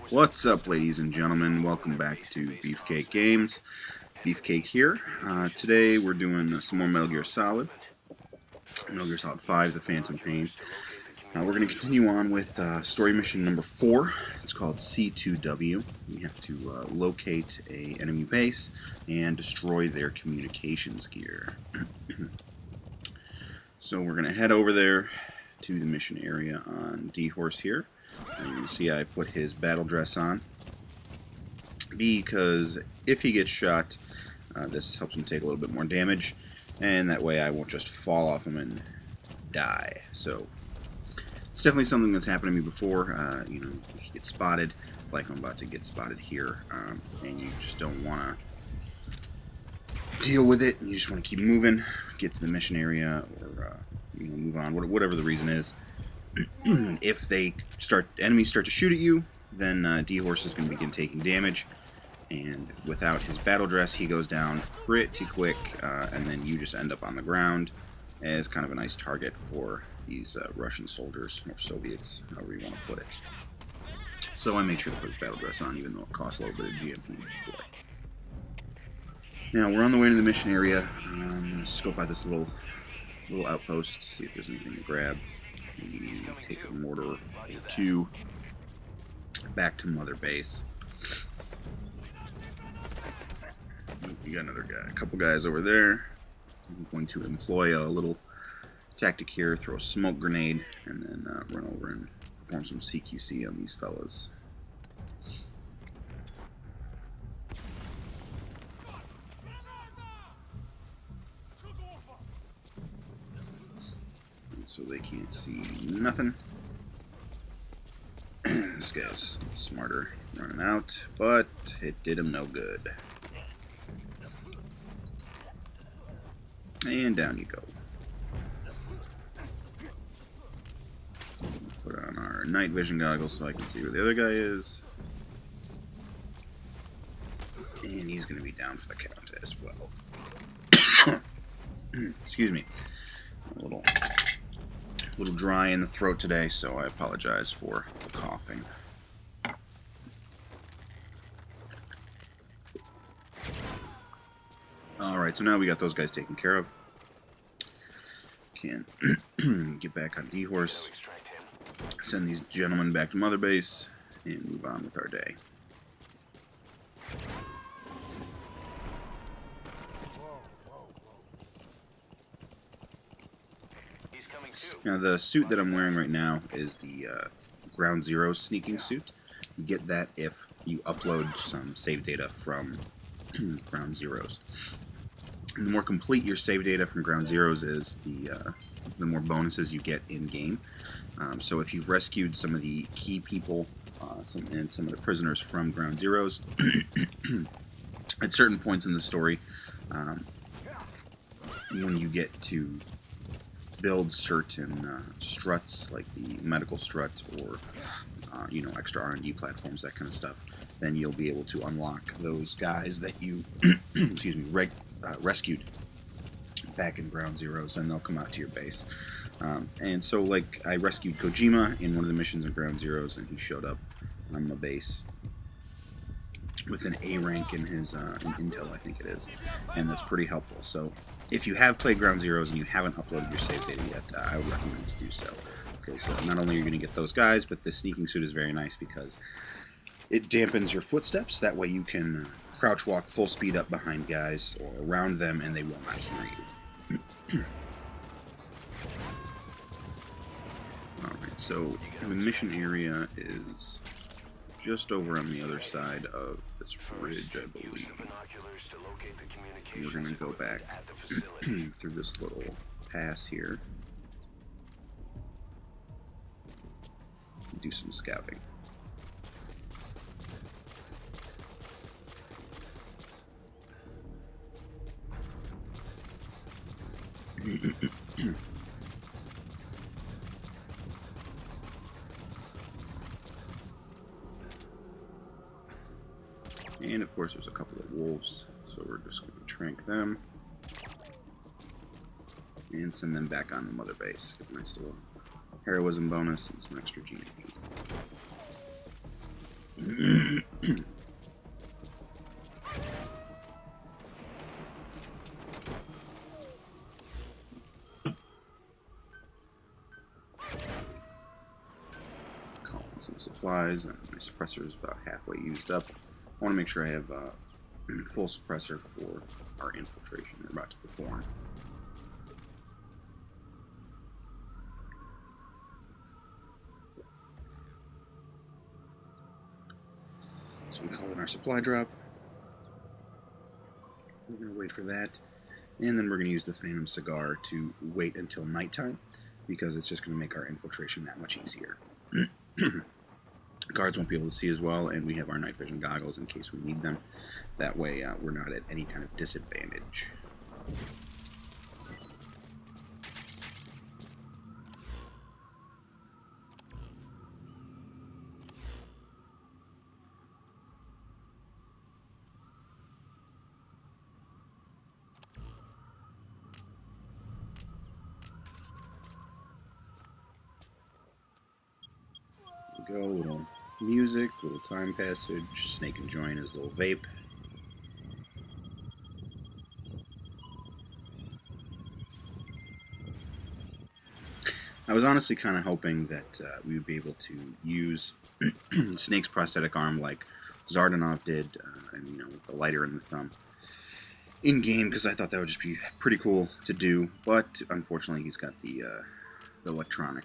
What's up, ladies and gentlemen? Welcome back to Beefcake Games. Beefcake here. Today we're doing some more Metal Gear Solid. Metal Gear Solid 5, The Phantom Pain. We're going to continue on with story mission number 4. It's called C2W. We have to locate an enemy base and destroy their communications gear. So we're going to head over there to the mission area on D-Horse here. And you can see I put his battle dress on because if he gets shot, this helps him take a little bit more damage, and that way I won't just fall off him and die. So it's definitely something that's happened to me before. You know, if you get spotted, like I'm about to get spotted here, and you just don't want to deal with it, and you just want to keep moving, get to the mission area, or you know, move on, whatever the reason is. If enemies start to shoot at you, then D-Horse is going to begin taking damage, and without his battle dress, he goes down pretty quick, and then you just end up on the ground as kind of a nice target for these Russian soldiers, or Soviets, however you want to put it. So I made sure to put his battle dress on, even though it costs a little bit of GMP. Now we're on the way to the mission area. I'm going to scope out this little outpost, see if there's anything to grab. Maybe take a mortar or two back to Mother Base. You got another guy, a couple guys over there. I'm going to employ a little tactic here, throw a smoke grenade, and then run over and perform some CQC on these fellas. So they can't see nothing. This guy's smarter running out, but it did him no good. And down you go. Put on our night vision goggles so I can see where the other guy is. And he's going to be down for the count as well. Excuse me. A little dry in the throat today, so I apologize for the coughing. Alright, so now we got those guys taken care of. Can get back on D-Horse, send these gentlemen back to Mother Base, and move on with our day. Now, the suit that I'm wearing right now is the Ground Zero sneaking suit. You get that if you upload some save data from Ground Zeroes. And the more complete your save data from Ground Zeroes is, the more bonuses you get in-game. So if you've rescued some of the key people and some of the prisoners from Ground Zeroes, at certain points in the story, when you get to build certain struts, like the medical strut or you know, extra R&D platforms, that kind of stuff, then you'll be able to unlock those guys that you excuse me, rescued back in Ground Zeroes, and they'll come out to your base. And so, like, I rescued Kojima in one of the missions in Ground Zeroes, and he showed up on my base with an A rank in his in Intel, I think it is, and that's pretty helpful. So if you have played Ground Zeroes and you haven't uploaded your save data yet, I would recommend to do so. Okay, so not only are you going to get those guys, but the sneaking suit is very nice because it dampens your footsteps. That way you can crouch walk full speed up behind guys or around them, and they will not hear you. Alright, so the mission area is just over on the other side of this ridge, I believe. We're going to go back through this little pass here and do some scouting. And of course there's a couple of wolves, so we're just going to trank them and send them back on the Mother Base. Get a nice little heroism bonus and some extra GP. Some supplies, and my suppressor is about halfway used up. I want to make sure I have full suppressor for our infiltration we're about to perform. So we call in our supply drop. We're going to wait for that, and then we're going to use the Phantom Cigar to wait until nighttime, because it's just going to make our infiltration that much easier. Guards won't be able to see as well, and we have our night vision goggles in case we need them. That way we're not at any kind of disadvantage. Go, little music, little time passage, Snake enjoying his little vape. I was honestly kind of hoping that we would be able to use Snake's prosthetic arm like Zardanov did, and you know, with the lighter in the thumb in game, because I thought that would just be pretty cool to do. But unfortunately, he's got the electronic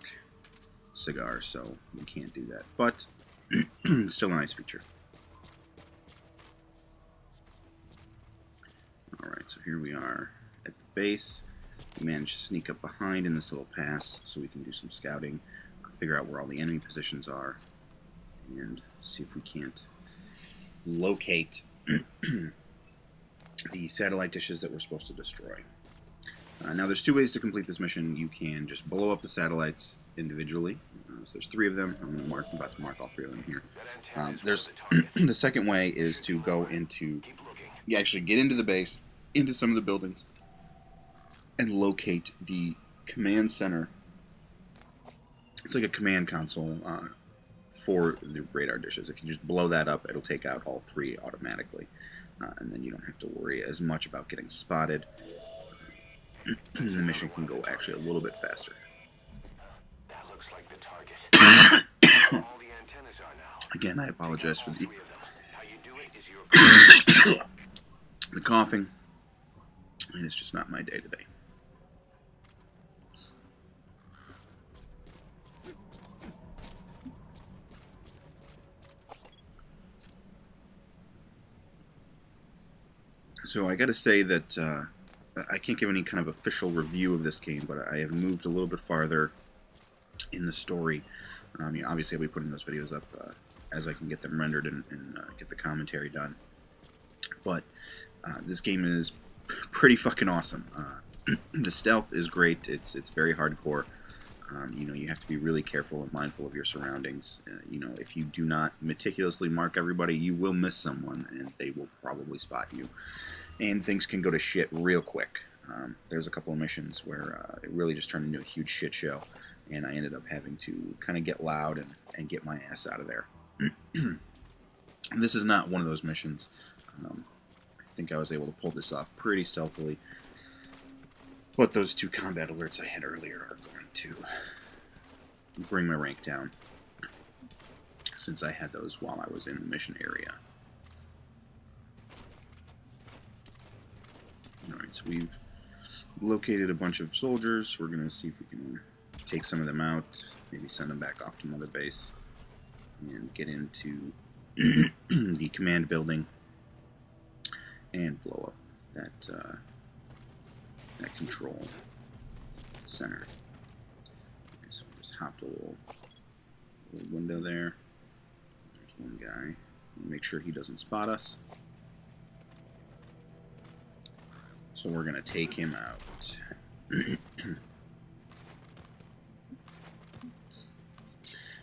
cigar, so we can't do that. But still a nice feature. Alright, so here we are at the base. We managed to sneak up behind in this little pass so we can do some scouting, figure out where all the enemy positions are, and see if we can't locate the satellite dishes that we're supposed to destroy. Now there's two ways to complete this mission. You can just blow up the satellites individually. So there's 3 of them. I'm about to mark all 3 of them here. There's the second way is to go into, you actually get into the base, into some of the buildings, and locate the command center. It's like a command console for the radar dishes. If you just blow that up, it'll take out all 3 automatically, and then you don't have to worry as much about getting spotted. The mission can go actually a little bit faster. That looks like the target. All the antennas are now. Again, I apologize for the How you do it is your the coughing, and it's just not my day today. So I gotta say that I can't give any kind of official review of this game, but I have moved a little bit farther in the story. You know, obviously I'll be putting those videos up as I can get them rendered and get the commentary done. But this game is pretty fucking awesome. The stealth is great. It's very hardcore. You know, you have to be really careful and mindful of your surroundings. You know, if you do not meticulously mark everybody, you will miss someone, and they will probably spot you. And things can go to shit real quick. There's a couple of missions where it really just turned into a huge shit show, and I ended up having to kind of get loud and get my ass out of there. This is not one of those missions. I think I was able to pull this off pretty stealthily. But those 2 combat alerts I had earlier are going to bring my rank down, since I had those while I was in the mission area. Alright, so we've located a bunch of soldiers. We're going to see if we can take some of them out, maybe send them back off to Mother Base, and get into the command building and blow up that that control center. Okay, so we just hopped a little window there. There's one guy. Make sure he doesn't spot us. So we're going to take him out.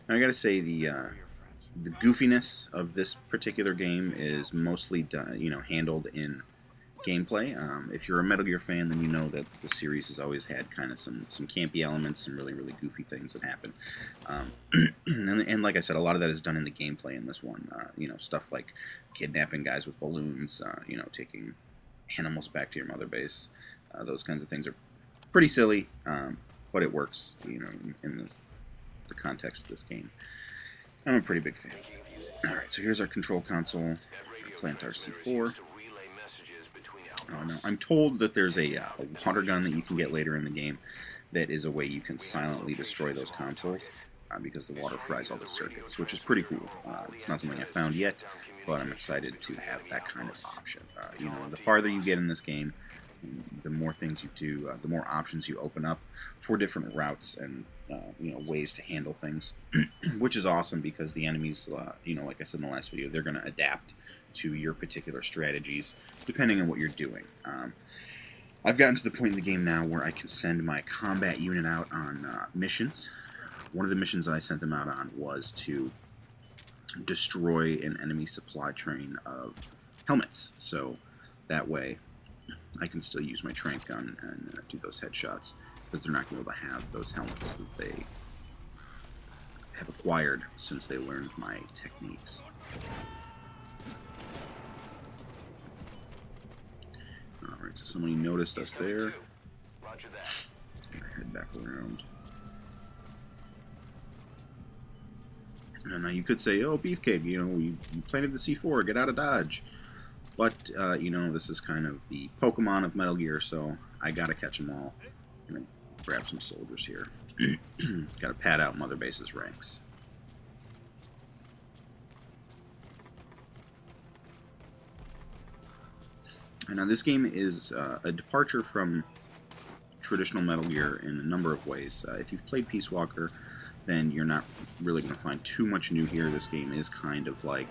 Now I gotta say the goofiness of this particular game is mostly done, you know, handled in gameplay. If you're a Metal Gear fan, then you know that the series has always had kind of some campy elements, some really goofy things that happen. And like I said, a lot of that is done in the gameplay in this one. You know, stuff like kidnapping guys with balloons, you know, taking animals back to your mother base. Those kinds of things are pretty silly, but it works, you know, in the context of this game. I'm a pretty big fan. Alright, so here's our control console. Plant our C4. Oh no, I'm told that there's a water gun that you can get later in the game that is a way you can silently destroy those consoles because the water fries all the circuits, which is pretty cool. It's not something I found yet, but I'm excited to have that kind of option. You know, the farther you get in this game, the more things you do, the more options you open up for different routes and you know, ways to handle things, which is awesome because the enemies, you know, like I said in the last video, they're going to adapt to your particular strategies depending on what you're doing. I've gotten to the point in the game now where I can send my combat unit out on missions. One of the missions that I sent them out on was to destroy an enemy supply train of helmets, so that way I can still use my trank gun and do those headshots, because they're not going to be able to have those helmets that they have acquired since they learned my techniques. Alright, so somebody noticed us there. Head back around. And now you could say, oh, Beefcake, you know, you planted the C4, get out of Dodge. But, you know, this is kind of the Pokemon of Metal Gear, so I gotta catch them all. I'm gonna grab some soldiers here. Gotta pad out Mother Base's ranks. And now this game is a departure from traditional Metal Gear in a number of ways. If you've played Peace Walker, then you're not really going to find too much new here. This game is kind of like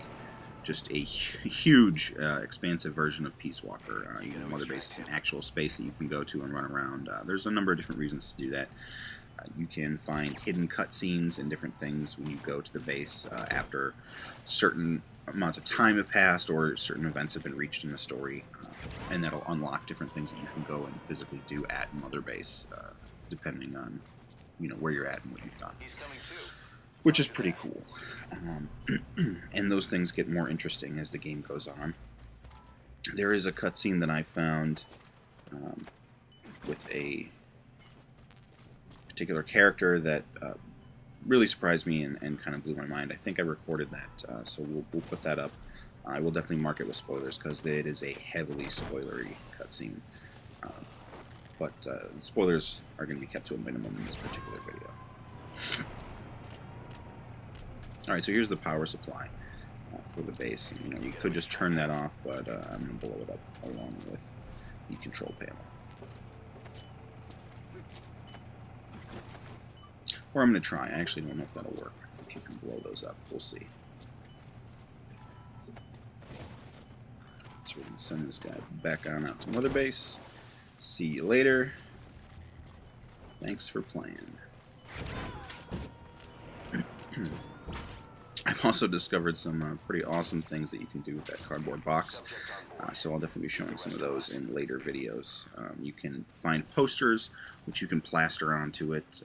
just a huge, expansive version of Peace Walker. You know, Mother Base is an actual space that you can go to and run around. There's a number of different reasons to do that. You can find hidden cutscenes and different things when you go to the base after certain amounts of time have passed or certain events have been reached in the story, and that'll unlock different things that you can go and physically do at Mother Base, depending on, you know, where you're at and what you've done, which is pretty cool. And those things get more interesting as the game goes on. There is a cutscene that I found with a particular character that really surprised me and kind of blew my mind. I think I recorded that, so we'll put that up. I will definitely mark it with spoilers because it is a heavily spoilery cutscene. But spoilers are going to be kept to a minimum in this particular video. Alright, so here's the power supply for the base. You know, you could just turn that off, but I'm going to blow it up along with the control panel. Or I'm going to try. I actually don't know if that'll work. If you can blow those up, we'll see. So we're going to send this guy back on out to Mother Base. See you later. Thanks for playing. I've also discovered some pretty awesome things that you can do with that cardboard box, so I'll definitely be showing some of those in later videos. You can find posters which you can plaster onto it,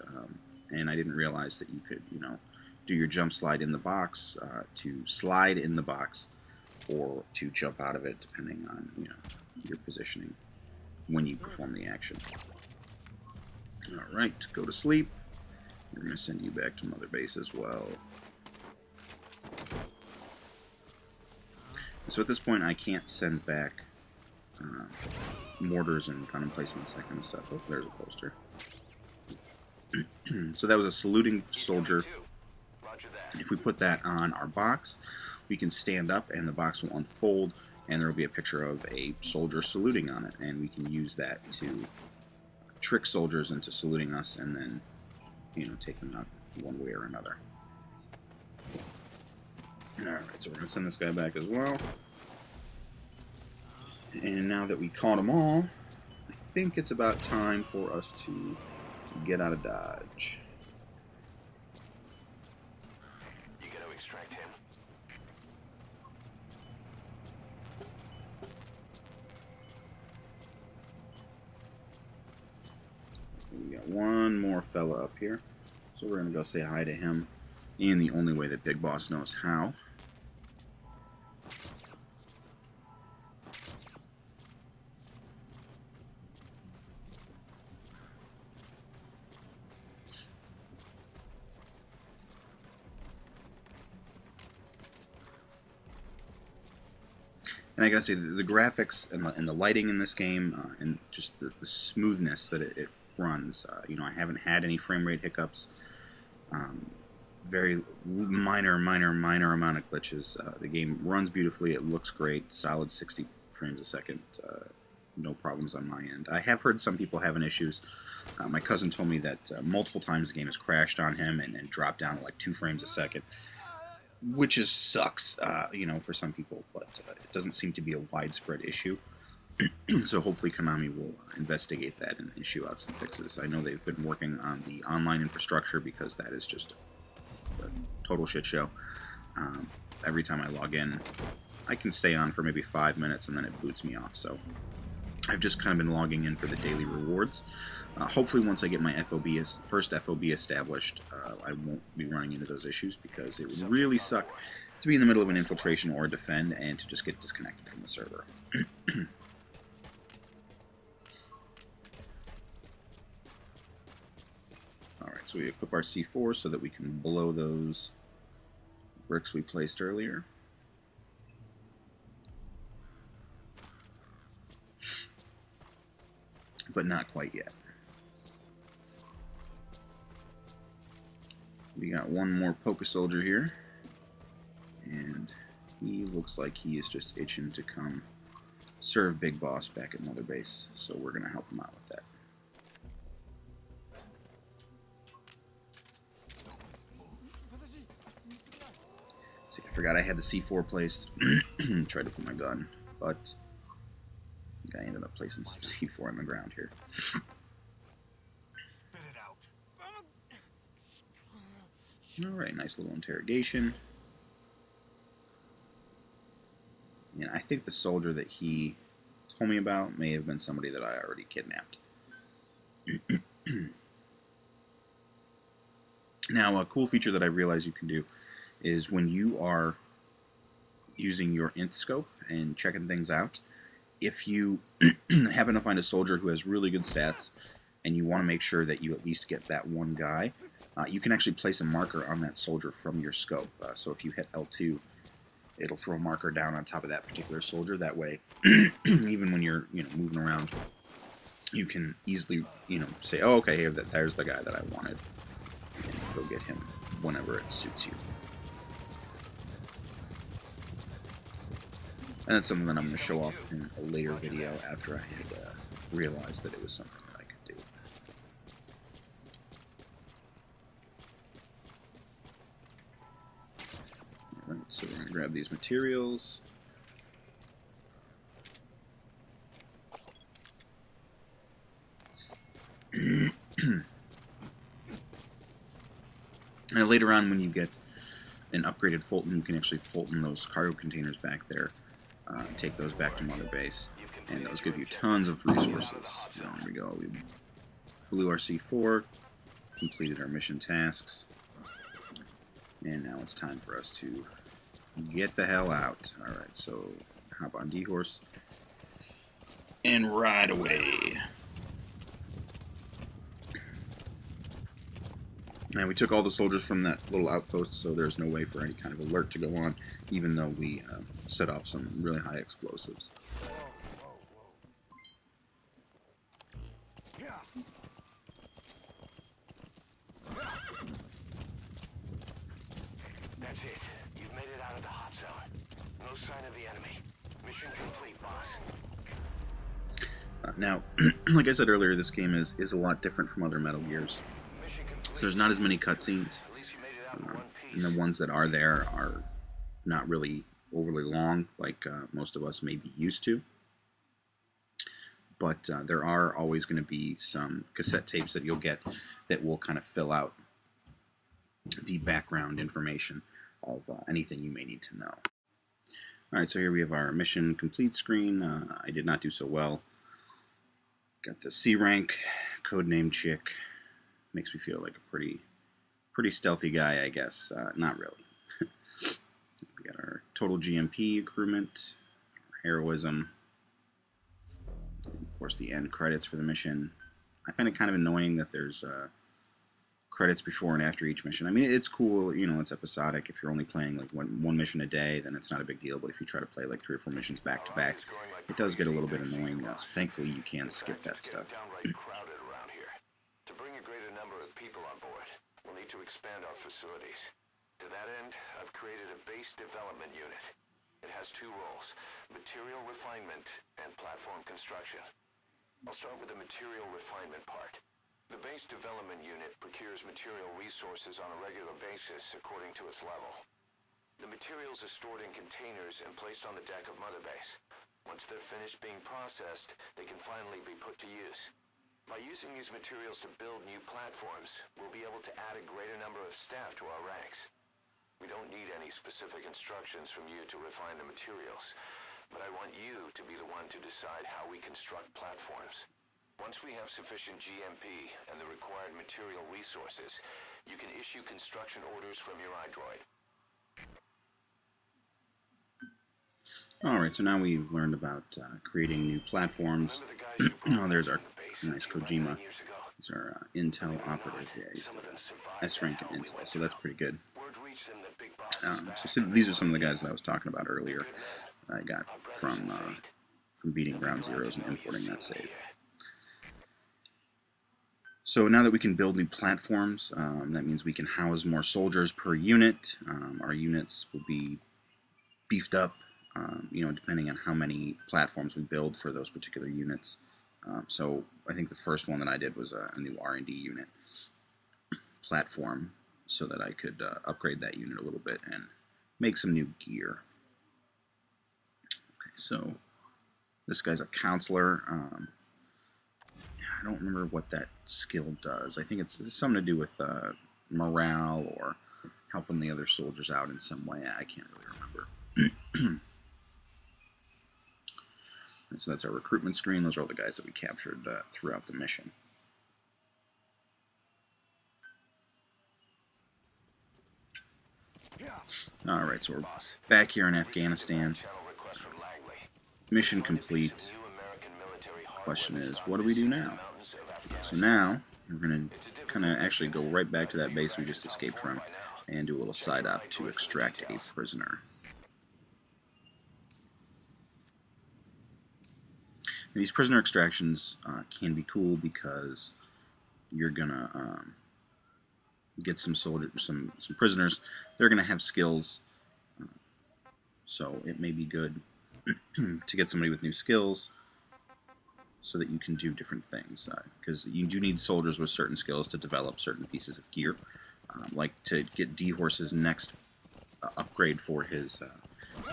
and I didn't realize that you could, you know, do your jump slide in the box, to slide in the box, or to jump out of it, depending on, you know, your positioning when you perform the action. Alright, go to sleep. We're going to send you back to Mother Base as well. So at this point, I can't send back mortars and gun emplacements, that kind of stuff. Oh, there's a poster. So that was a saluting soldier. If we put that on our box, we can stand up and the box will unfold, and there will be a picture of a soldier saluting on it, and we can use that to trick soldiers into saluting us and then, you know, take them out one way or another. Alright, so we're going to send this guy back as well. And now that we caught them all, I think it's about time for us to get out of Dodge. You got to extract him. more fella up here. So we're going to go say hi to him in the only way that Big Boss knows how. And I gotta say, the graphics and the lighting in this game, and just the smoothness that it runs. You know, I haven't had any frame rate hiccups. Very minor amount of glitches. The game runs beautifully. It looks great. Solid 60 frames a second. No problems on my end. I have heard some people having issues. My cousin told me that multiple times the game has crashed on him and dropped down to like 2 frames a second. Which is sucks, you know, for some people, but it doesn't seem to be a widespread issue. So hopefully Konami will investigate that and issue out some fixes. I know they've been working on the online infrastructure because that is just a total shit show. Every time I log in, I can stay on for maybe 5 minutes and then it boots me off. So I've just kind of been logging in for the daily rewards. Hopefully once I get my first FOB established, I won't be running into those issues, because it would really suck to be in the middle of an infiltration or a defend and to just get disconnected from the server. Alright, so we equip our C4 so that we can blow those bricks we placed earlier. But not quite yet. We got one more Poké Soldier here, and he looks like he is just itching to come serve Big Boss back at Mother Base, so we're going to help him out with that. See, I forgot I had the C4 placed. Tried to put my gun, but I ended up placing some C4 on the ground here. Alright, nice little interrogation. And I think the soldier that he told me about may have been somebody that I already kidnapped. Now, a cool feature that I realize you can do is when you are using your int scope and checking things out, if you happen to find a soldier who has really good stats and you want to make sure that you at least get that one guy, you can actually place a marker on that soldier from your scope. So if you hit L2, it'll throw a marker down on top of that particular soldier. That way, even when you're moving around, you can easily say, oh, okay, here, there's the guy that I wanted, and go get him whenever it suits you. And that's something that I'm going to show off in a later video after I had realized that it was something that I could do. Alright, so we're going to grab these materials. And later on, when you get an upgraded Fulton, you can actually Fulton those cargo containers back there. Take those back to Mother Base, and those give you tons of resources. There we go. We blew our C4, completed our mission tasks, and now it's time for us to get the hell out. Alright, so hop on D-Horse and ride away. Now, we took all the soldiers from that little outpost, so there's no way for any kind of alert to go on, even though we set off some really high explosives. That's it. You've made it out of the hot zone. No sign of the enemy. Mission complete, boss. Now, like I said earlier, this game is a lot different from other Metal Gears. So there's not as many cutscenes, and the ones that are there are not really overly long, like most of us may be used to. But there are always going to be some cassette tapes that you'll get that will kind of fill out the background information of anything you may need to know. Alright, so here we have our mission complete screen. I did not do so well. Got the C rank, codename chick. makes me feel like a pretty stealthy guy, I guess. Not really. We got our total GMP accruement, heroism, and of course the end credits for the mission. I find it kind of annoying that there's credits before and after each mission. I mean, it's cool, you know, it's episodic. If you're only playing like one mission a day, then it's not a big deal. But if you try to play like 3 or 4 missions back to back, it does get a little bit annoying. So thankfully, you can skip that stuff. To bring a greater number of people on board, we'll need to expand our facilities. To that end, I've created a base development unit. It has 2 roles: material refinement and platform construction. I'll start with the material refinement part. The base development unit procures material resources on a regular basis according to its level. The materials are stored in containers and placed on the deck of Mother Base. Once they're finished being processed, they can finally be put to use. By using these materials to build new platforms, we'll be able to add a greater number of staff to our ranks. We don't need any specific instructions from you to refine the materials, but I want you to be the one to decide how we construct platforms. Once we have sufficient GMP and the required material resources, you can issue construction orders from your iDroid. Alright, so now we've learned about creating new platforms. Oh, there's our nice Kojima. These are Intel operative. Yeah, he's got S-rank in Intel, so that's pretty good. So these are some of the guys that I was talking about earlier that I got from beating Ground Zeroes and importing that save. So now that we can build new platforms, that means we can house more soldiers per unit. Our units will be beefed up, you know, depending on how many platforms we build for those particular units. So I think the first one that I did was a new R&D unit platform, so that I could upgrade that unit a little bit and make some new gear. Okay, so this guy's a counselor. I don't remember what that skill does. I think it's something to do with morale or helping the other soldiers out in some way. I can't really remember. So that's our recruitment screen. Those are all the guys that we captured throughout the mission. Alright, so we're back here in Afghanistan. Mission complete. Question is, what do we do now? So now, we're going to kind of actually go right back to that base we just escaped from and do a little side op to extract a prisoner. And these prisoner extractions can be cool because you're going to get some soldiers, some prisoners. They're going to have skills, so it may be good to get somebody with new skills so that you can do different things, because you do need soldiers with certain skills to develop certain pieces of gear, like to get D-Horse's next upgrade for his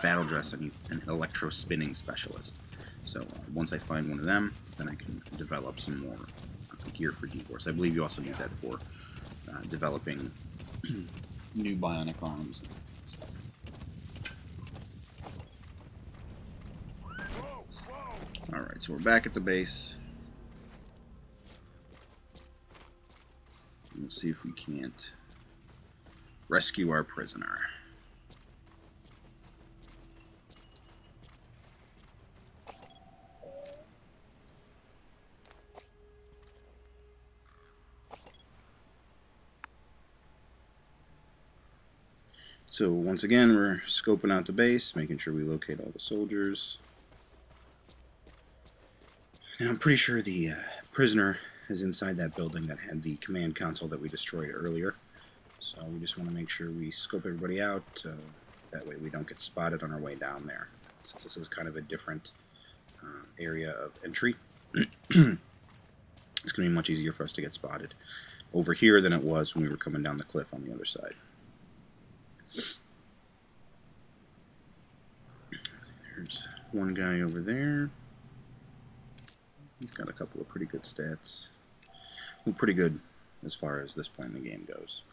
battle dress and an electro-spinning specialist. So once I find one of them, then I can develop some more gear for D-Horse. I believe you also need that for developing new bionic arms and stuff. Alright, so we're back at the base. We'll see if we can't rescue our prisoner. So once again, we're scoping out the base, making sure we locate all the soldiers. Now I'm pretty sure the prisoner is inside that building that had the command console that we destroyed earlier. So we just want to make sure we scope everybody out, that way we don't get spotted on our way down there. Since this is kind of a different area of entry, it's going to be much easier for us to get spotted over here than it was when we were coming down the cliff on the other side. There's one guy over there. He's got a couple of pretty good stats. Well, pretty good as far as this point in the game goes.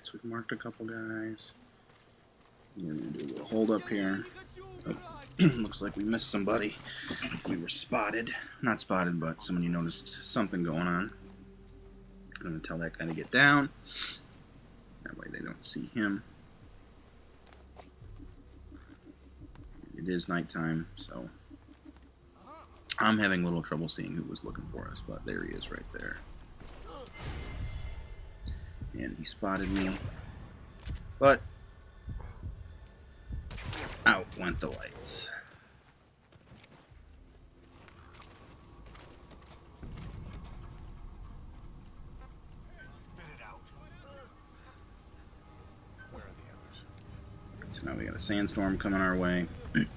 So we've marked a couple guys. We're going to do a little hold up here. Oh, looks like we missed somebody. We were spotted. Not spotted, but somebody noticed something going on. I'm going to tell that guy to get down. That way they don't see him. It is nighttime, so I'm having a little trouble seeing who was looking for us, but there he is right there. And he spotted me, but out went the lights. So now we got a sandstorm coming our way.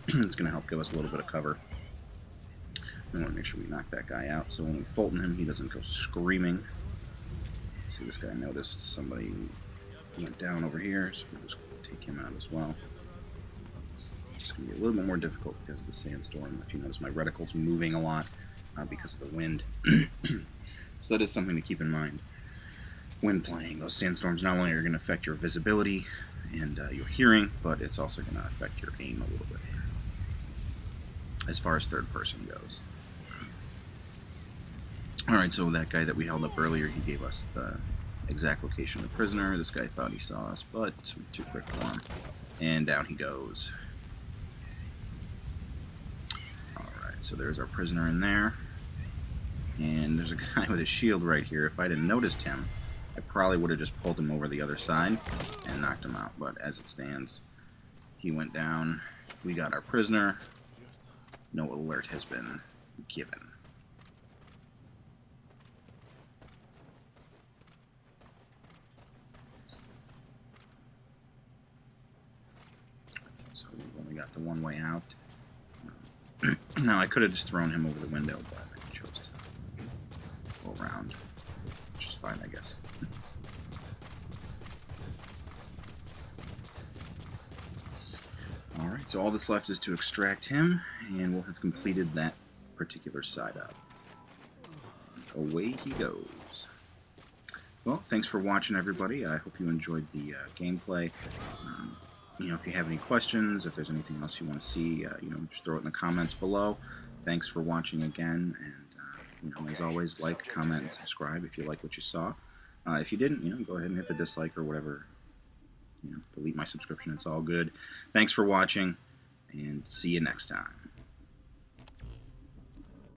It's going to help give us a little bit of cover. We want to make sure we knock that guy out, so when we Fulton him, he doesn't go screaming. See, this guy noticed somebody went down over here, so we'll just take him out as well. It's just going to be a little bit more difficult because of the sandstorm. If you notice, my reticle's moving a lot because of the wind. So that is something to keep in mind when playing. Those sandstorms not only are going to affect your visibility and your hearing, but it's also going to affect your aim a little bit as far as third person goes. Alright, so that guy that we held up earlier, he gave us the exact location of the prisoner. This guy thought he saw us, but we're too quick for him. And down he goes. Alright, so there's our prisoner in there. And there's a guy with a shield right here. If I'd have noticed him, I probably would have just pulled him over the other side and knocked him out. But as it stands, he went down. We got our prisoner. No alert has been given. So we've only got the one way out. Now I could have just thrown him over the window, but I chose to go around, which is fine, I guess. Alright, so all that's left is to extract him, and we'll have completed that particular side up. Away he goes. Well, thanks for watching, everybody. I hope you enjoyed the gameplay. You know, if you have any questions, if there's anything else you want to see, you know, just throw it in the comments below. Thanks for watching again, and you know, as always, like, comment, and subscribe if you like what you saw. If you didn't, you know, go ahead and hit the dislike or whatever. You know, delete my subscription. It's all good. Thanks for watching, and see you next time.